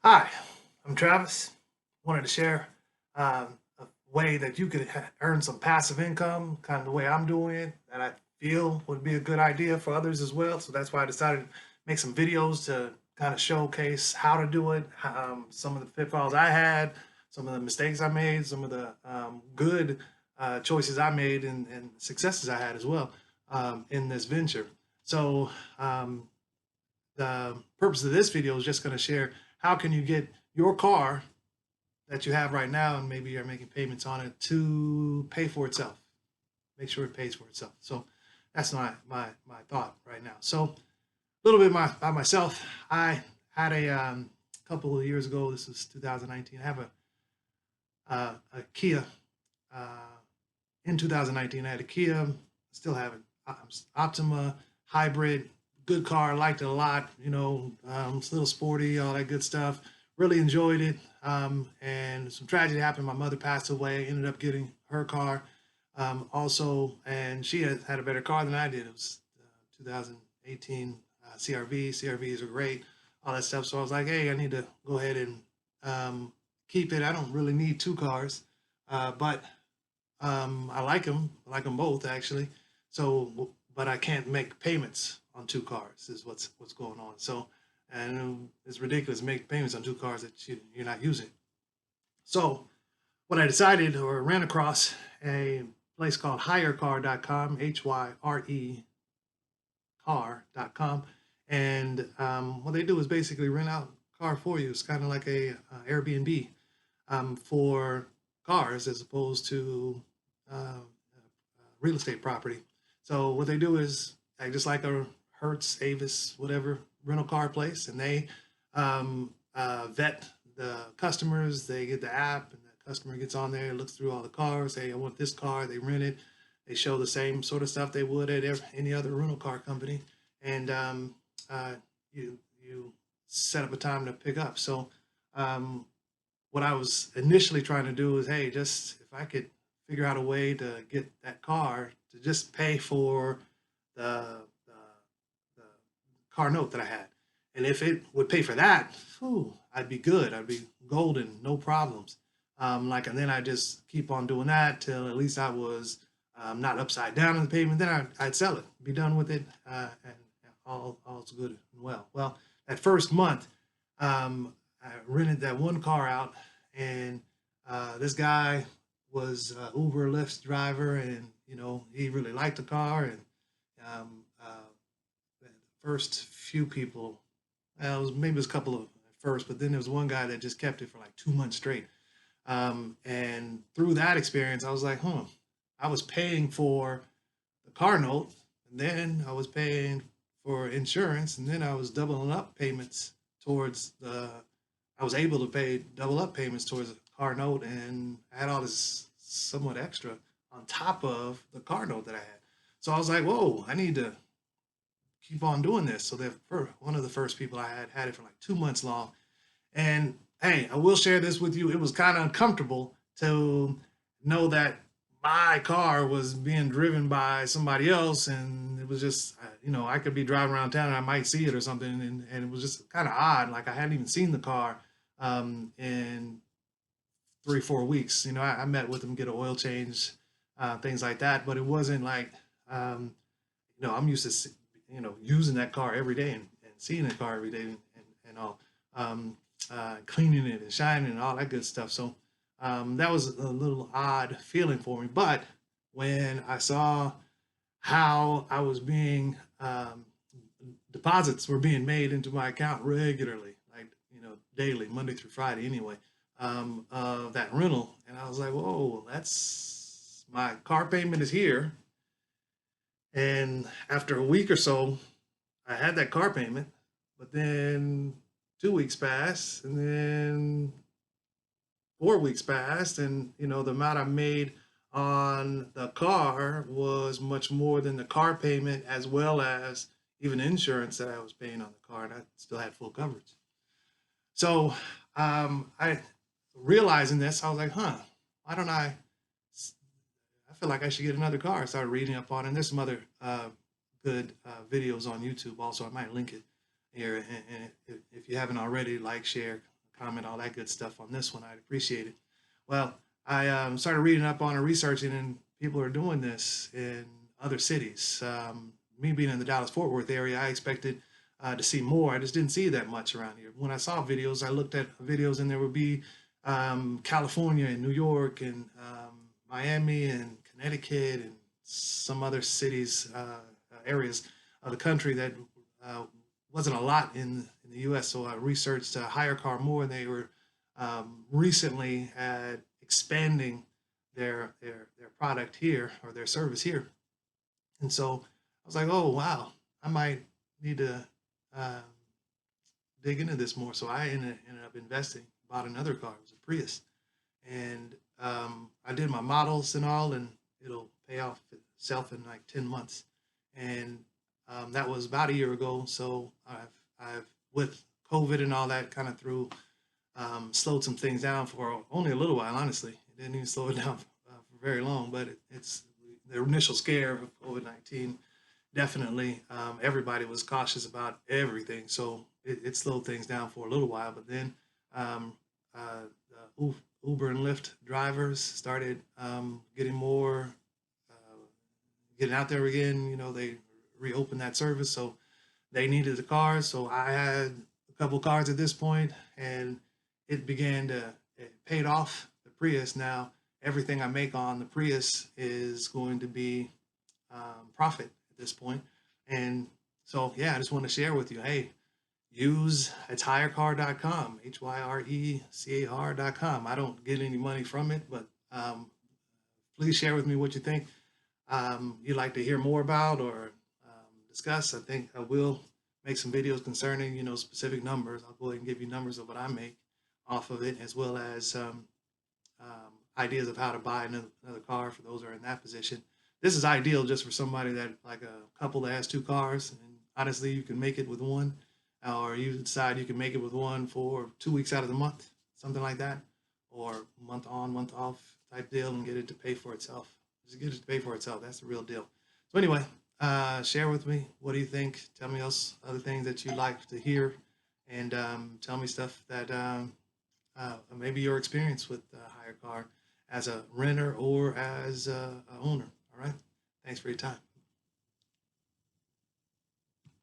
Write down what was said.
Hi, I'm Travis. Wanted to share a way that you could earn some passive income, kind of the way I'm doing it, that I feel would be a good idea for others as well. So that's why I decided to make some videos to kind of showcase how to do it, some of the pitfalls I had, some of the mistakes I made, some of the good choices I made, and successes I had as well in this venture. So um, the purpose of this video is just going to share how can you get your car that you have right now and maybe you're making payments on it to pay for itself. Make sure it pays for itself. So that's my thought right now. So a little bit by myself. I had a couple of years ago. This is 2019. I have a Kia. Uh, in 2019, I had a Kia. Still have it. Optima hybrid, good car. Liked it a lot. It's a little sporty, all that good stuff. Really enjoyed it. And some tragedy happened. My mother passed away. Ended up getting her car. Also, and she had a better car than I did. It was 2018 CRV. CRVs are great. All that stuff. So I was like, hey, I need to go ahead and keep it. I don't really need two cars, but I like them. I like them both actually. So, but I can't make payments on two cars. Is what's going on. So, and it's ridiculous to make payments on two cars that you're not using. So, what I decided or ran across a place called HyreCar.com, HYRE car.com, and what they do is basically rent out a car for you. It's kind of like a Airbnb for cars as opposed to real estate property. So what they do is just like a Hertz, Avis, whatever rental car place, and they vet the customers. They get the app, and the customer gets on there, looks through all the cars. Hey, I want this car. They rent it. They show the same sort of stuff they would at any other rental car company, and you set up a time to pick up. So um, what I was initially trying to do is, hey, just if I could figure out a way to get that car to just pay for the, the, the car note that I had. And if it would pay for that, whew, I'd be good. I'd be golden, no problems. And then I just keep on doing that till at least I was not upside down in the pavement. Then I'd sell it, be done with it, and all's good and well. Well, that first month, I rented that one car out, and this guy was Uber Lyft driver, and he really liked the car, and the first few people, well, maybe it was a couple of at first, but then there was one guy that just kept it for like 2 months straight. And through that experience, I was like, I was paying for the car note, and then I was paying for insurance, and then I was doubling up payments towards the. I was able to pay double up payments towards the car note, and I had all this somewhat extra on top of the car note that I had. So I was like, whoa, I need to keep on doing this. So that one of the first people I had it for like 2 months long, and hey, I will share this with you. It was kind of uncomfortable to know that my car was being driven by somebody else, and it was just, I could be driving around town and I might see it or something, and it was just kind of odd. Like I hadn't even seen the car in 3 4 weeks. I met with him, get an oil change, things like that, but it wasn't like, um, I'm used to, using that car every day and seeing the car every day and all. Cleaning it and shining and all that good stuff. So that was a little odd feeling for me. But when I saw how I was being deposits were being made into my account regularly, like daily, Monday through Friday, anyway, of that rental, and I was like, whoa, that's my car payment is here. And after a week or so, I had that car payment, but then 2 weeks passed, and then 4 weeks passed, and the amount I made on the car was much more than the car payment, as well as even insurance that I was paying on the car, and I still had full coverage. So I realizing this, I was like, why don't I feel like I should get another car. I started reading up on it. And there's some other good videos on YouTube also. I might link it here. And if you haven't already, like, share, comment, all that good stuff on this one. I'd appreciate it. Well, I started reading up on and researching, and people are doing this in other cities. Me being in the Dallas Fort Worth area, I expected to see more. I just didn't see that much around here. When I saw videos, I looked at videos, and there would be California and New York and Miami and Connecticut and some other cities, areas of the country that uh, wasn't a lot in the U.S. So I researched Hire Car more, and they were recently expanding their product here, or their service here. And so I was like, oh wow, I might need to um, dig into this more. So I ended up investing, bought another car. It was a Prius, and I did my models and all, and it'll pay off itself in like 10 months. And that was about a year ago. So I've with COVID and all that kind of through slowed some things down for only a little while. Honestly, it didn't even slow it down for very long. But it's the initial scare of COVID-19. Definitely, everybody was cautious about everything, so it slowed things down for a little while. But then um, the Uber and Lyft drivers started getting more, uh, getting out there again. You know, they reopened that service, so they needed the cars. So I had a couple cars at this point, and it began to it paid off the Prius. Now everything I make on the Prius is going to be profit at this point. And so, yeah, I just want to share with you, hey, use it's hirecar.com, HYRECAR.com. I don't get any money from it, but please share with me what you think you'd like to hear more about or discuss. I think I will make some videos concerning, specific numbers. I'll go ahead and give you numbers of what I make off of it, as well as ideas of how to buy another car for those who are in that position. This is ideal just for somebody that, like a couple that has two cars, and honestly, you can make it with one, or you decide you can make it with one for 2 weeks out of the month, something like that, or month on, month off type deal, and get it to pay for itself. Just get it to pay for itself. That's the real deal. So anyway, share with me. What do you think? Tell me else other things that you'd like to hear, and tell me stuff that maybe your experience with Hire Car as a renter or as a owner. All right. Thanks for your time.